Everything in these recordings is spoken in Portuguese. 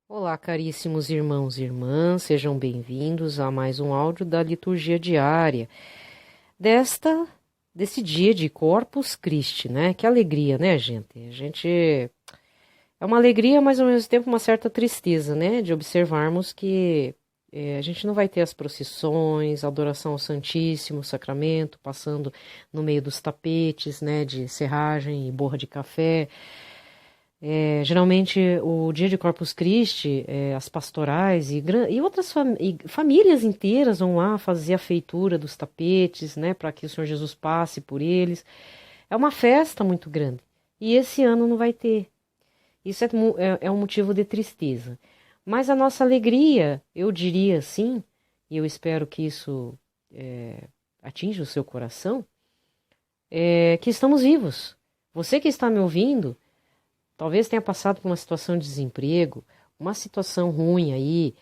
Olá, caríssimos irmãos e irmãs, sejam bem-vindos a mais um áudio da liturgia diária desse dia de Corpus Christi, né? Que alegria, né, gente? É uma alegria, mas ao mesmo tempo uma certa tristeza, né? De observarmos que a gente não vai ter as procissões, a adoração ao Santíssimo Sacramento, passando no meio dos tapetes, né? De serragem e borra de café. Geralmente o dia de Corpus Christi, as pastorais e outras famílias inteiras vão lá fazer a feitura dos tapetes, né, para que o Senhor Jesus passe por eles. É uma festa muito grande. E esse ano não vai ter. Isso é um motivo de tristeza. Mas a nossa alegria, eu diria assim, e eu espero que isso atinja o seu coração, é que estamos vivos. Você que está me ouvindo, talvez tenha passado por uma situação de desemprego, uma situação ruim aí,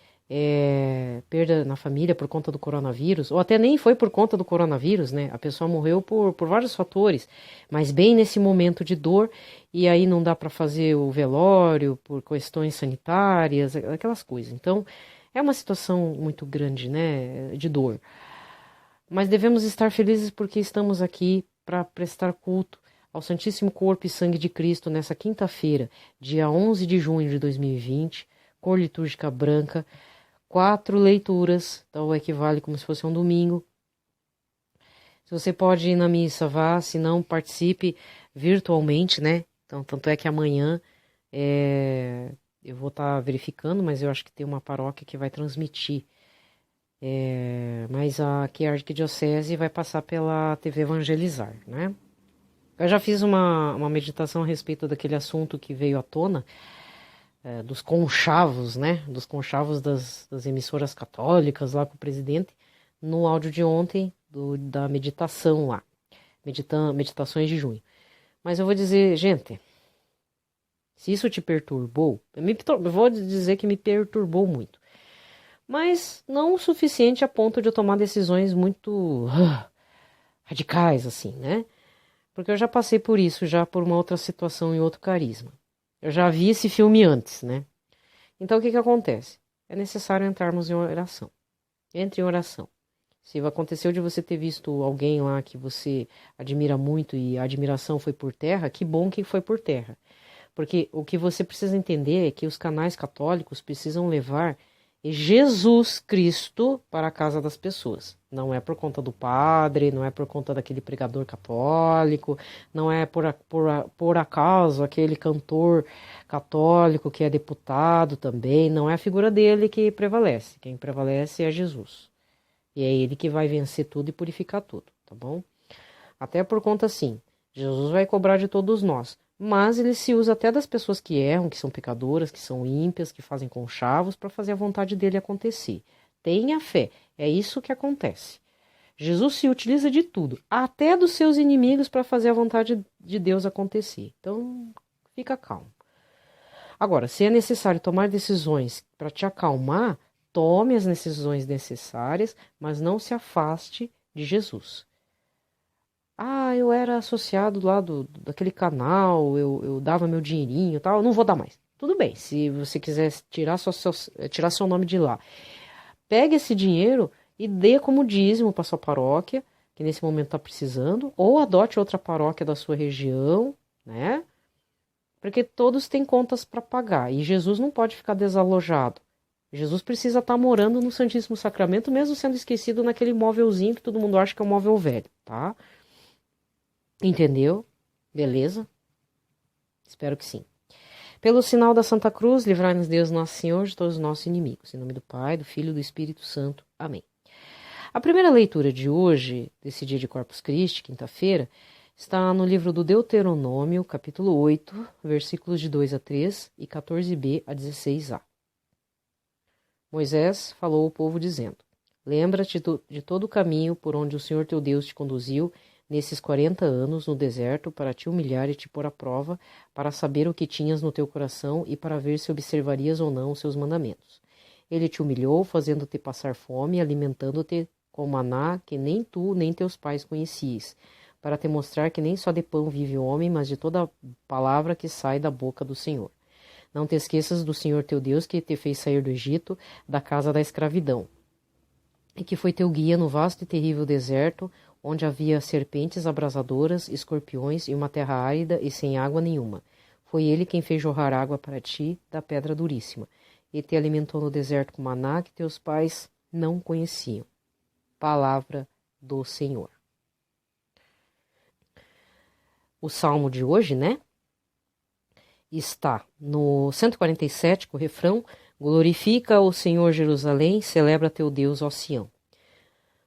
perda na família por conta do coronavírus, ou até nem foi por conta do coronavírus, né? A pessoa morreu por vários fatores, mas bem nesse momento de dor, e aí não dá para fazer o velório por questões sanitárias, aquelas coisas. Então, é uma situação muito grande, né? De dor. Mas devemos estar felizes porque estamos aqui para prestar culto ao Santíssimo Corpo e Sangue de Cristo nessa quinta-feira, dia 11 de junho de 2020, cor litúrgica branca, 4 leituras, então equivale como se fosse um domingo. Se você pode ir na missa, vá, se não, participe virtualmente, né? Então, tanto é que amanhã eu vou estar verificando, mas eu acho que tem uma paróquia que vai transmitir. Mas aqui a Arquidiocese vai passar pela TV Evangelizar, né? Eu já fiz uma meditação a respeito daquele assunto que veio à tona, dos conchavos, né? Dos conchavos das emissoras católicas lá com o presidente, no áudio de ontem, da meditação lá, meditações de junho. Mas eu vou dizer, gente, se isso te perturbou, eu vou dizer que me perturbou muito. Mas não o suficiente a ponto de eu tomar decisões muito radicais, assim, né? Porque eu já passei por isso, já por uma outra situação e outro carisma. Eu já vi esse filme antes, né? Então o que que acontece? É necessário entrarmos em oração. Entre em oração. Se aconteceu de você ter visto alguém lá que você admira muito e a admiração foi por terra, que bom que foi por terra. Porque o que você precisa entender é que os canais católicos precisam levar Jesus Cristo para a casa das pessoas. Não é por conta do padre, não é por conta daquele pregador católico, não é por acaso aquele cantor católico que é deputado também, não é a figura dele que prevalece. Quem prevalece é Jesus. E é ele que vai vencer tudo e purificar tudo, tá bom? Até por conta, sim, Jesus vai cobrar de todos nós. Mas ele se usa até das pessoas que erram, que são pecadoras, que são ímpias, que fazem conchavos, para fazer a vontade dele acontecer. Tenha fé, é isso que acontece. Jesus se utiliza de tudo, até dos seus inimigos, para fazer a vontade de Deus acontecer. Então, fica calmo. Agora, se é necessário tomar decisões para te acalmar, tome as decisões necessárias, mas não se afaste de Jesus. Ah, eu era associado lá daquele canal, eu dava meu dinheirinho e tal, eu não vou dar mais. Tudo bem, se você quiser tirar seu nome de lá, pegue esse dinheiro e dê como dízimo para sua paróquia, que nesse momento está precisando, ou adote outra paróquia da sua região, né? Porque todos têm contas para pagar e Jesus não pode ficar desalojado. Jesus precisa estar morando no Santíssimo Sacramento, mesmo sendo esquecido naquele móvelzinho que todo mundo acha que é um móvel velho, tá? Entendeu? Beleza? Espero que sim. Pelo sinal da Santa Cruz, livrai-nos Deus Nosso Senhor de todos os nossos inimigos. Em nome do Pai, do Filho e do Espírito Santo. Amém. A primeira leitura de hoje, desse dia de Corpus Christi, quinta-feira, está no livro do Deuteronômio, capítulo 8, versículos de 2 a 3 e 14b a 16a. Moisés falou ao povo dizendo: Lembra-te de todo o caminho por onde o Senhor teu Deus te conduziu nesses 40 anos no deserto para te humilhar e te pôr à prova, para saber o que tinhas no teu coração e para ver se observarias ou não os seus mandamentos. Ele te humilhou, fazendo-te passar fome, alimentando-te com maná que nem tu nem teus pais conhecias, para te mostrar que nem só de pão vive o homem, mas de toda palavra que sai da boca do Senhor. Não te esqueças do Senhor teu Deus, que te fez sair do Egito, da casa da escravidão, e que foi teu guia no vasto e terrível deserto, onde havia serpentes abrasadoras, escorpiões e uma terra árida e sem água nenhuma. Foi ele quem fez jorrar água para ti da pedra duríssima, e te alimentou no deserto com maná que teus pais não conheciam. Palavra do Senhor. O salmo de hoje, né? Está no 147, com o refrão: glorifica o Senhor Jerusalém, celebra teu Deus, ó Sião.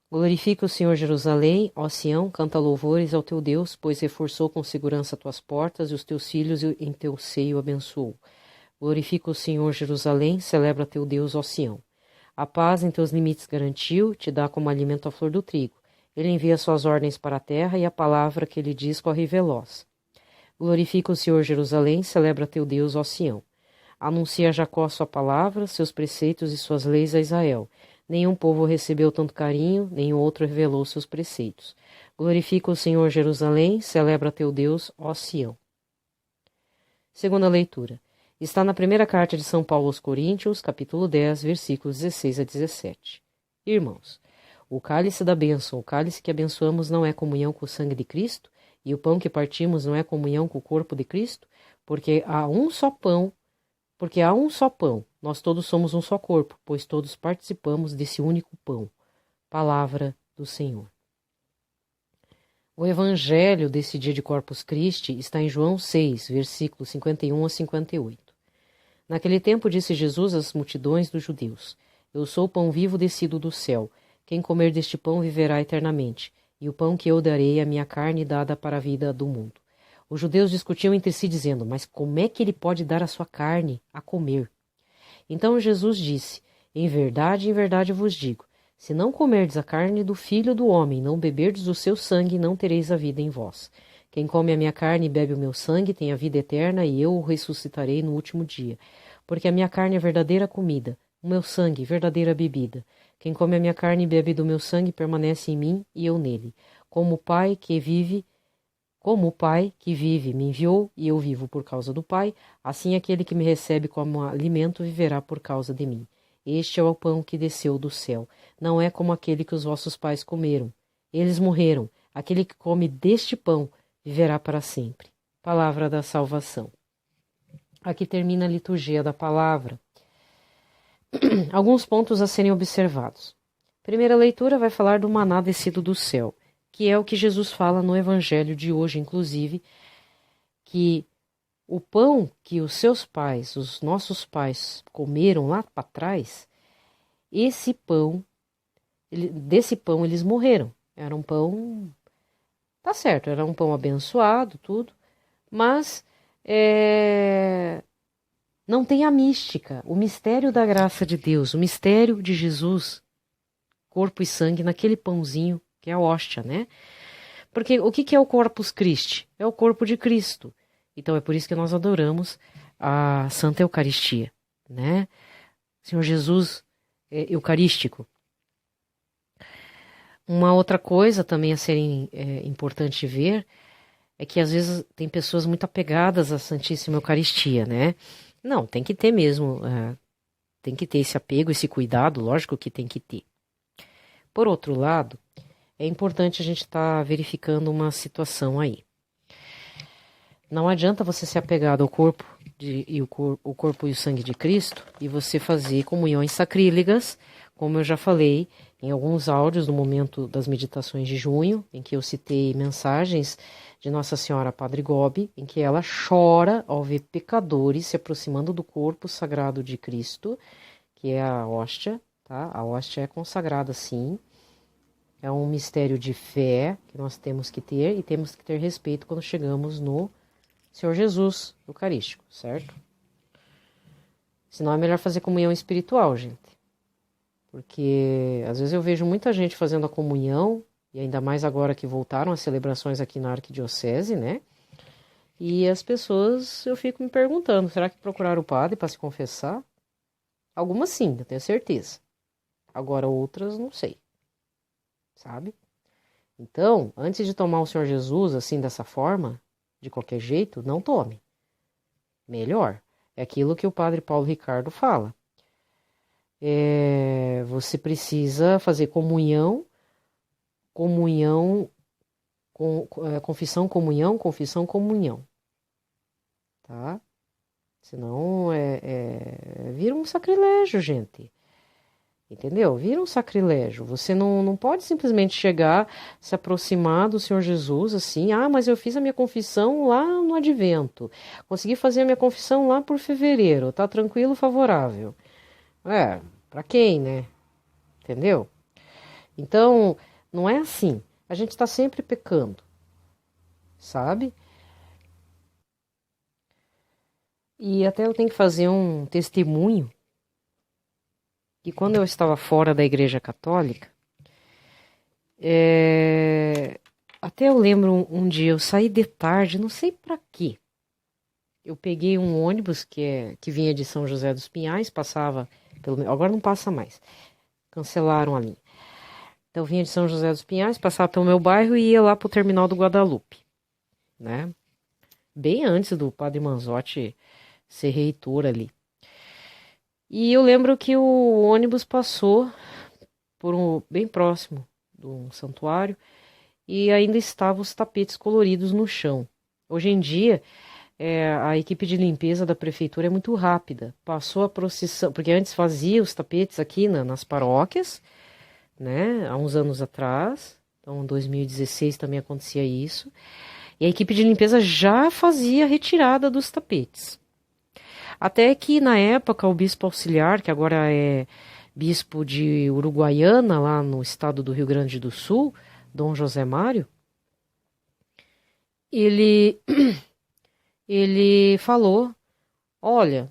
Glorifica o Senhor Jerusalém, ó Sião, canta louvores ao teu Deus, pois reforçou com segurança tuas portas e os teus filhos em teu seio abençoou. Glorifica o Senhor Jerusalém, celebra teu Deus, ó Sião. A paz em teus limites garantiu, te dá como alimento a flor do trigo. Ele envia suas ordens para a terra e a palavra que ele diz corre veloz. Glorifica o Senhor Jerusalém, celebra teu Deus, ó Sião. Anuncia a Jacó sua palavra, seus preceitos e suas leis a Israel. Nenhum povo recebeu tanto carinho, nenhum outro revelou seus preceitos. Glorifica o Senhor Jerusalém, celebra teu Deus, ó Sião. Segunda leitura. Está na primeira carta de São Paulo aos Coríntios, capítulo 10, versículos 16 a 17. Irmãos, o cálice da bênção, o cálice que abençoamos não é comunhão com o sangue de Cristo, e o pão que partimos não é comunhão com o corpo de Cristo, porque há um só pão, nós todos somos um só corpo, pois todos participamos desse único pão. Palavra do Senhor. O evangelho desse dia de Corpus Christi está em João 6, versículos 51 a 58. Naquele tempo disse Jesus às multidões dos judeus: Eu sou o pão vivo descido do céu. Quem comer deste pão viverá eternamente, e o pão que eu darei é a minha carne dada para a vida do mundo. Os judeus discutiam entre si, dizendo: Mas como é que ele pode dar a sua carne a comer? Então Jesus disse: em verdade vos digo, se não comerdes a carne do Filho do Homem, não beberdes o seu sangue, não tereis a vida em vós. Quem come a minha carne e bebe o meu sangue tem a vida eterna, e eu o ressuscitarei no último dia. Porque a minha carne é verdadeira comida, o meu sangue verdadeira bebida. Quem come a minha carne e bebe do meu sangue permanece em mim e eu nele. Como o Pai que vive me enviou e eu vivo por causa do Pai, assim aquele que me recebe como alimento viverá por causa de mim. Este é o pão que desceu do céu. Não é como aquele que os vossos pais comeram. Eles morreram. Aquele que come deste pão viverá para sempre. Palavra da salvação. Aqui termina a liturgia da palavra. Alguns pontos a serem observados. Primeira leitura vai falar do maná descido do céu, que é o que Jesus fala no evangelho de hoje, inclusive, que o pão que os seus pais, os nossos pais, comeram lá para trás, desse pão eles morreram. Era um pão, tá certo, era um pão abençoado, tudo, mas não tem a mística, o mistério da graça de Deus, o mistério de Jesus, corpo e sangue naquele pãozinho, que é a hóstia, né? Porque o que é o Corpus Christi? É o corpo de Cristo. Então é por isso que nós adoramos a Santa Eucaristia, né? Senhor Jesus eucarístico. Uma outra coisa também a ser importante ver é que às vezes tem pessoas muito apegadas à Santíssima Eucaristia, né? Não, tem que ter mesmo, tem que ter esse apego, esse cuidado, lógico que tem que ter. Por outro lado, é importante a gente estar verificando uma situação aí. Não adianta você ser apegado ao corpo o corpo e o sangue de Cristo e você fazer comunhões sacrílegas, como eu já falei em alguns áudios no momento das meditações de junho, em que eu citei mensagens de Nossa Senhora Padre Gobi, em que ela chora ao ver pecadores se aproximando do corpo sagrado de Cristo, que é a hóstia, tá? A hóstia é consagrada, sim. É um mistério de fé que nós temos que ter e temos que ter respeito quando chegamos no Senhor Jesus Eucarístico, certo? Senão é melhor fazer comunhão espiritual, gente. Porque às vezes eu vejo muita gente fazendo a comunhão, e ainda mais agora que voltaram as celebrações aqui na Arquidiocese, né? E as pessoas, eu fico me perguntando, será que procuraram o padre para se confessar? Algumas sim, eu tenho certeza. Agora outras, não sei. Sabe? Então, antes de tomar o Senhor Jesus assim, dessa forma, de qualquer jeito, não tome. Melhor, É aquilo que o padre Paulo Ricardo fala. Você precisa fazer comunhão, confissão, comunhão, tá? Senão vira um sacrilégio, gente. Entendeu? Vira um sacrilégio. Você não pode simplesmente chegar, se aproximar do Senhor Jesus assim, mas eu fiz a minha confissão lá no Advento, consegui fazer a minha confissão lá por fevereiro, tá tranquilo, favorável. Pra quem, né? Entendeu? Então, não é assim. A gente está sempre pecando, sabe? E até eu tenho que fazer um testemunho que quando eu estava fora da Igreja Católica, até eu lembro um dia eu saí de tarde, não sei para quê. Eu peguei um ônibus que vinha de São José dos Pinhais, passava agora não passa mais. Cancelaram a linha. Então eu vinha de São José dos Pinhais, passava pelo meu bairro e ia lá pro terminal do Guadalupe, né? Bem antes do Padre Manzotti ser reitor ali. E eu lembro que o ônibus passou bem próximo do santuário e ainda estavam os tapetes coloridos no chão. Hoje em dia, a equipe de limpeza da prefeitura é muito rápida. Passou a procissão, porque antes fazia os tapetes aqui nas paróquias, né? Há uns anos atrás. Então, em 2016 também acontecia isso. E a equipe de limpeza já fazia a retirada dos tapetes. Até que, na época, o bispo auxiliar, que agora é bispo de Uruguaiana, lá no estado do Rio Grande do Sul, Dom José Mário, ele falou, olha,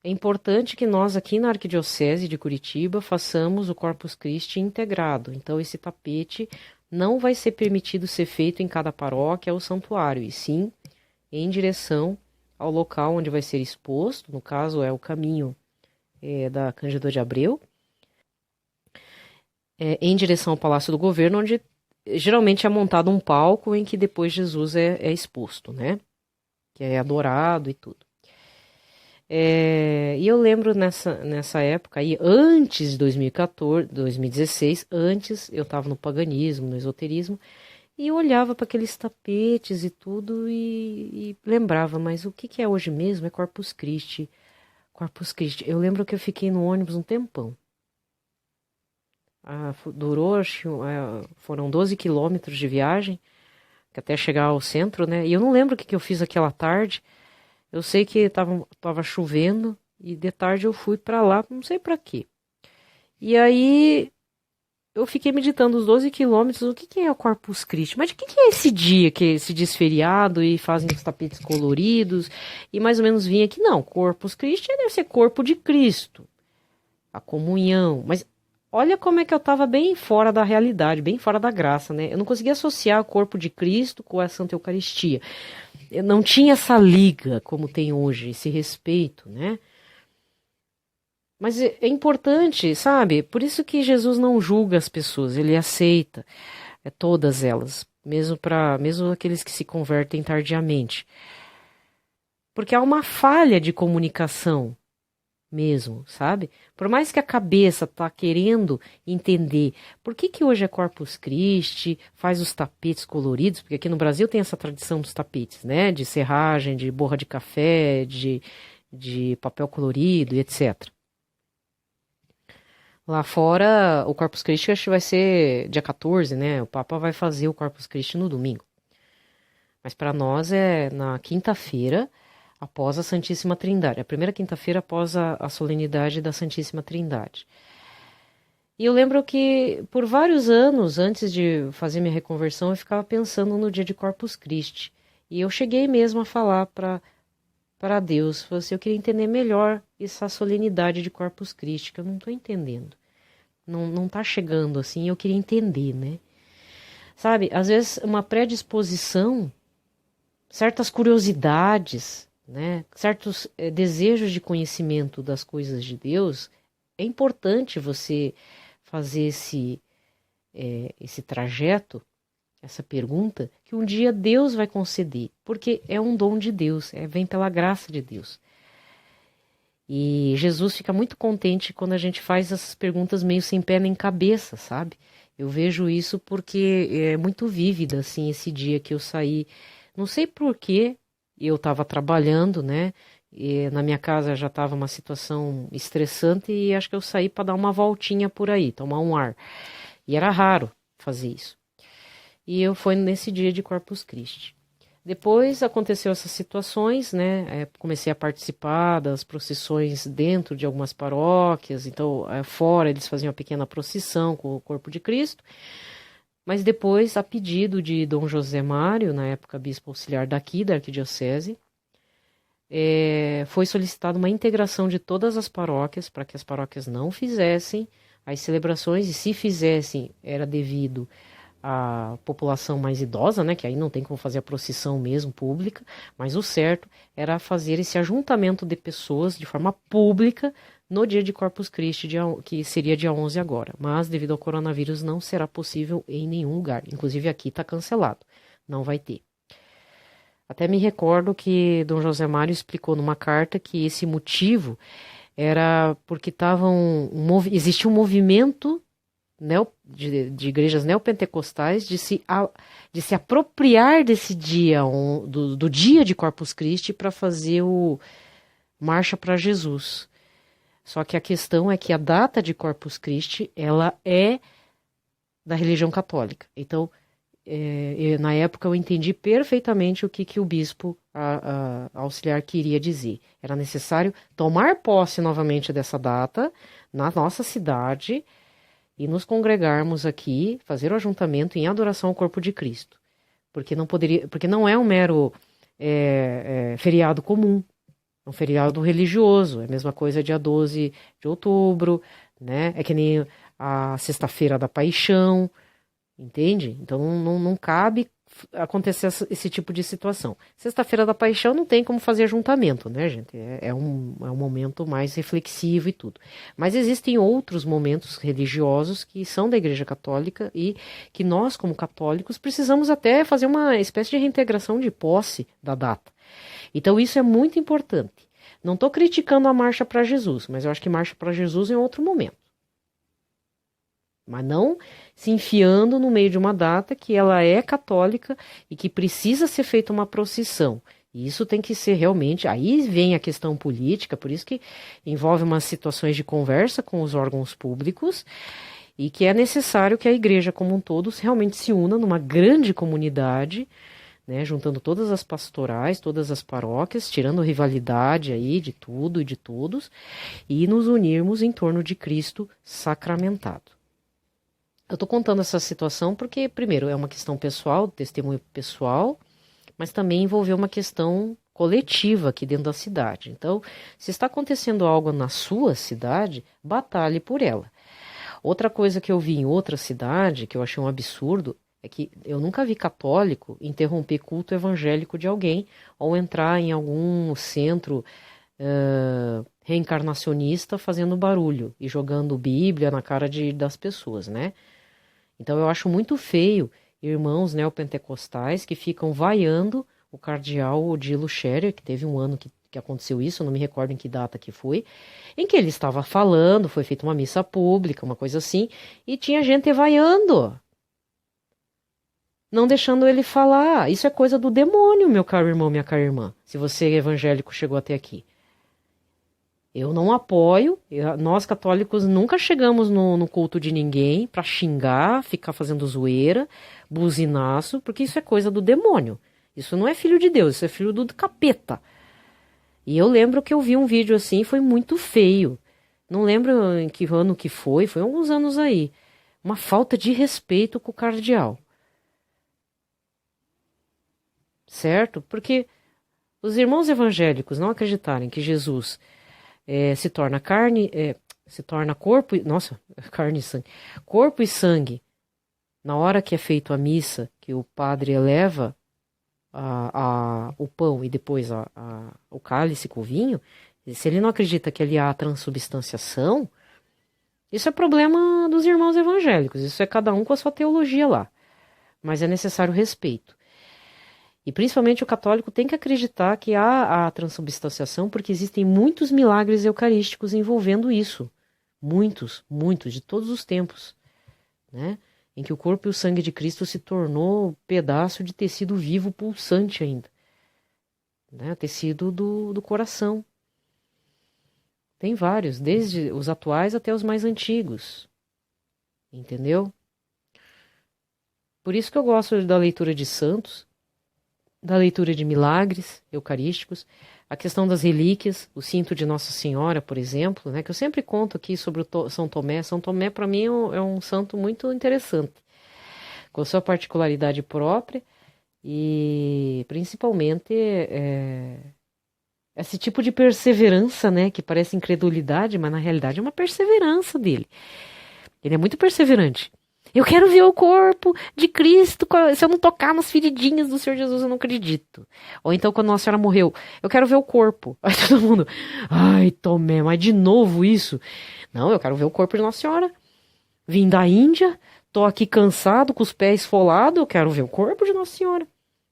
é importante que nós aqui na Arquidiocese de Curitiba façamos o Corpus Christi integrado. Então, esse tapete não vai ser permitido ser feito em cada paróquia ou santuário, e sim em direção ao local onde vai ser exposto, no caso é o caminho da Cândida de Abreu, em direção ao Palácio do Governo, onde geralmente é montado um palco em que depois Jesus é exposto, né? Que é adorado e tudo. E eu lembro nessa época, aí, antes de 2014, 2016, antes eu estava no paganismo, no esoterismo, e eu olhava para aqueles tapetes e tudo e lembrava, mas o que é hoje mesmo? É Corpus Christi. Corpus Christi. Eu lembro que eu fiquei no ônibus um tempão. Durou, foram 12 quilômetros de viagem, até chegar ao centro, né? E eu não lembro o que eu fiz aquela tarde. Eu sei que tava chovendo e de tarde eu fui para lá, não sei para quê. E aí eu fiquei meditando os 12 quilômetros, o que é o Corpus Christi? Mas de que é esse dia, que esse desferiado e fazem os tapetes coloridos? E mais ou menos vinha aqui, não, Corpus Christi deve ser corpo de Cristo, a comunhão. Mas olha como é que eu estava bem fora da realidade, bem fora da graça, né? Eu não conseguia associar o corpo de Cristo com a Santa Eucaristia. Eu não tinha essa liga como tem hoje, esse respeito, né? Mas é importante, sabe? Por isso que Jesus não julga as pessoas, ele aceita todas elas, mesmo aqueles que se convertem tardiamente. Porque há uma falha de comunicação mesmo, sabe? Por mais que a cabeça tá querendo entender por que hoje é Corpus Christi, faz os tapetes coloridos, porque aqui no Brasil tem essa tradição dos tapetes, né? De serragem, de borra de café, de papel colorido e etc. Lá fora, o Corpus Christi acho que vai ser dia 14, né? O Papa vai fazer o Corpus Christi no domingo. Mas para nós é na quinta-feira, após a Santíssima Trindade. A primeira quinta-feira após a solenidade da Santíssima Trindade. E eu lembro que por vários anos, antes de fazer minha reconversão, eu ficava pensando no dia de Corpus Christi. E eu cheguei mesmo a falar para Deus, falei assim, eu queria entender melhor essa solenidade de Corpus Christi, que eu não estou entendendo. Não está chegando assim, eu queria entender, né? Sabe, às vezes uma predisposição, certas curiosidades, né? Certos desejos de conhecimento das coisas de Deus, é importante você fazer esse trajeto, essa pergunta, que um dia Deus vai conceder, porque é um dom de Deus, vem pela graça de Deus. E Jesus fica muito contente quando a gente faz essas perguntas meio sem pé nem cabeça, sabe? Eu vejo isso porque é muito vívida, assim, esse dia que eu saí. Não sei por quê, eu estava trabalhando, né? E na minha casa já estava uma situação estressante e acho que eu saí para dar uma voltinha por aí, tomar um ar. E era raro fazer isso. E eu fui nesse dia de Corpus Christi. Depois aconteceu essas situações, né? Comecei a participar das procissões dentro de algumas paróquias, então fora eles faziam uma pequena procissão com o corpo de Cristo. Mas depois, a pedido de Dom José Mário, na época bispo auxiliar daqui da arquidiocese, foi solicitada uma integração de todas as paróquias para que as paróquias não fizessem as celebrações, e se fizessem era devido a população mais idosa, né, que aí não tem como fazer a procissão mesmo pública, mas o certo era fazer esse ajuntamento de pessoas de forma pública no dia de Corpus Christi, que seria dia 11 agora. Mas devido ao coronavírus não será possível em nenhum lugar, inclusive aqui está cancelado, não vai ter. Até me recordo que Dom José Mário explicou numa carta que esse motivo era porque existia um movimento de igrejas neopentecostais de se apropriar desse dia, do dia de Corpus Christi, para fazer o Marcha para Jesus. Só que a questão é que a data de Corpus Christi, ela é da religião católica. Então, na época eu entendi perfeitamente o que o bispo auxiliar queria dizer. Era necessário tomar posse novamente dessa data na nossa cidade e nos congregarmos aqui, fazer o ajuntamento em adoração ao corpo de Cristo. Porque não é um mero feriado comum, é um feriado religioso, é a mesma coisa dia 12 de outubro, né? É que nem a Sexta-feira da Paixão, entende? Então não cabe acontecer esse tipo de situação. Sexta-feira da Paixão não tem como fazer ajuntamento, né, gente? É um momento mais reflexivo e tudo. Mas existem outros momentos religiosos que são da Igreja Católica e que nós, como católicos, precisamos até fazer uma espécie de reintegração de posse da data. Então isso é muito importante. Não estou criticando a Marcha para Jesus, mas eu acho que Marcha para Jesus é outro momento. Mas não se enfiando no meio de uma data que ela é católica e que precisa ser feita uma procissão. E isso tem que ser realmente... Aí vem a questão política, por isso que envolve umas situações de conversa com os órgãos públicos e que é necessário que a igreja como um todo realmente se una numa grande comunidade, né, juntando todas as pastorais, todas as paróquias, tirando rivalidade aí de tudo e de todos, e nos unirmos em torno de Cristo sacramentado. Eu estou contando essa situação porque, primeiro, é uma questão pessoal, testemunho pessoal, mas também envolveu uma questão coletiva aqui dentro da cidade. Então, se está acontecendo algo na sua cidade, batalhe por ela. Outra coisa que eu vi em outra cidade, que eu achei um absurdo, é que eu nunca vi católico interromper culto evangélico de alguém ou entrar em algum centro reencarnacionista fazendo barulho e jogando Bíblia na cara das pessoas, né? Então eu acho muito feio irmãos neopentecostais que ficam vaiando o cardeal Odilo Scherer, que teve um ano que aconteceu isso, não me recordo em que data que foi, em que ele estava falando, foi feita uma missa pública, uma coisa assim, e tinha gente vaiando, não deixando ele falar. Isso é coisa do demônio, meu caro irmão, minha cara irmã, se você evangélico chegou até aqui. Eu não apoio, nós católicos nunca chegamos no culto de ninguém para xingar, ficar fazendo zoeira, buzinaço, porque isso é coisa do demônio. Isso não é filho de Deus, isso é filho do capeta. E eu lembro que eu vi um vídeo assim, foi muito feio. Não lembro em que ano que foi alguns anos aí. Uma falta de respeito com o cardeal. Certo? Porque os irmãos evangélicos não acreditarem que Jesus... se torna carne, se torna corpo, carne e sangue, corpo e sangue, na hora que é feito a missa, que o padre eleva o pão e depois o cálice com o vinho, se ele não acredita que ali há a transubstanciação, isso é problema dos irmãos evangélicos, isso é cada um com a sua teologia lá, mas é necessário respeito. E principalmente o católico tem que acreditar que há a transubstanciação, porque existem muitos milagres eucarísticos envolvendo isso. Muitos, muitos, de todos os tempos, né? Em que o corpo e o sangue de Cristo se tornou pedaço de tecido vivo pulsante ainda, né? Tecido do coração. Tem vários, desde os atuais até os mais antigos, entendeu? Por isso que eu gosto da leitura de santos, da leitura de milagres eucarísticos, a questão das relíquias, o cinto de Nossa Senhora, por exemplo, né, que eu sempre conto aqui sobre o São Tomé. São Tomé, para mim, é um santo muito interessante, com a sua particularidade própria e, principalmente, esse tipo de perseverança, né, que parece incredulidade, mas na realidade é uma perseverança dele. Ele é muito perseverante. Eu quero ver o corpo de Cristo. Se eu não tocar nas feridinhas do Senhor Jesus, eu não acredito. Ou então, quando Nossa Senhora morreu, eu quero ver o corpo. Aí todo mundo, ai, Tomé, mas de novo isso? Não, eu quero ver o corpo de Nossa Senhora. Vim da Índia, tô aqui cansado, com os pés esfolados, eu quero ver o corpo de Nossa Senhora.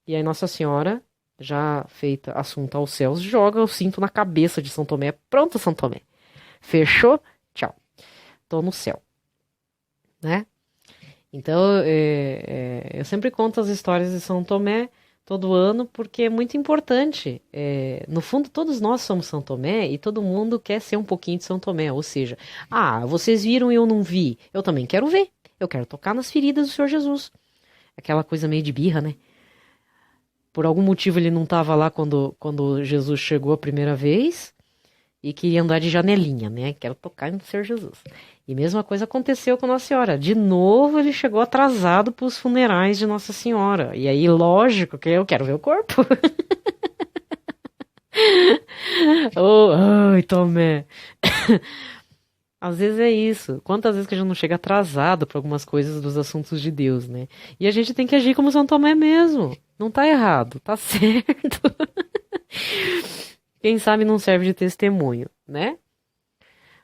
E aí Nossa Senhora, já feita assunto aos céus, joga o cinto na cabeça de São Tomé. Pronto, São Tomé. Fechou? Tchau. Tô no céu. Né? Então, eu sempre conto as histórias de São Tomé todo ano, porque é muito importante. No fundo, todos nós somos São Tomé e todo mundo quer ser um pouquinho de São Tomé. Ou seja, vocês viram e eu não vi. Eu também quero ver. Eu quero tocar nas feridas do Senhor Jesus. Aquela coisa meio de birra, né? Por algum motivo ele não estava lá quando Jesus chegou a primeira vez e queria andar de janelinha, né? Quero tocar no Senhor Jesus. E a mesma coisa aconteceu com Nossa Senhora. De novo ele chegou atrasado para os funerais de Nossa Senhora. E aí, lógico que eu quero ver o corpo. Ai, Tomé. Às vezes é isso. Quantas vezes que a gente não chega atrasado para algumas coisas dos assuntos de Deus, né? E a gente tem que agir como São Tomé mesmo. Não tá errado, tá certo. Quem sabe não serve de testemunho, né?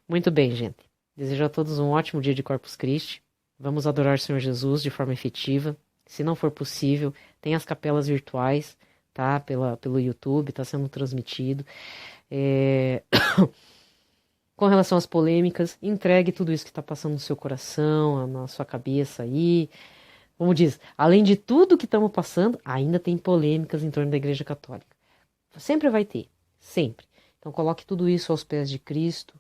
Muito bem, gente. Desejo a todos um ótimo dia de Corpus Christi. Vamos adorar o Senhor Jesus de forma efetiva. Se não for possível, tem as capelas virtuais, tá? Pelo YouTube, tá sendo transmitido. Com relação às polêmicas, entregue tudo isso que está passando no seu coração, na sua cabeça aí. Como diz, além de tudo que estamos passando, ainda tem polêmicas em torno da Igreja Católica. Sempre vai ter, sempre. Então coloque tudo isso aos pés de Cristo,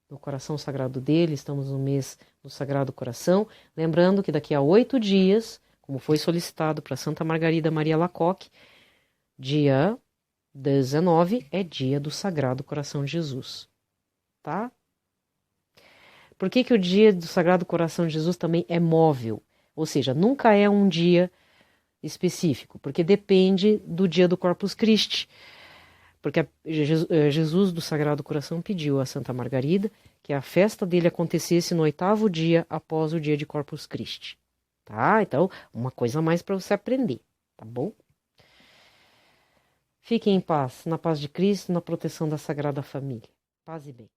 no coração sagrado dele. Estamos no mês do Sagrado Coração. Lembrando que daqui a 8 dias, como foi solicitado para Santa Margarida Maria Lacoque, dia 19 é dia do Sagrado Coração de Jesus. Tá? Por que o dia do Sagrado Coração de Jesus também é móvel? Ou seja, nunca é um dia específico, porque depende do dia do Corpus Christi. Porque Jesus do Sagrado Coração pediu a Santa Margarida que a festa dele acontecesse no 8º dia após o dia de Corpus Christi. Tá? Então, uma coisa a mais para você aprender, tá bom? Fiquem em paz, na paz de Cristo, na proteção da Sagrada Família. Paz e bem.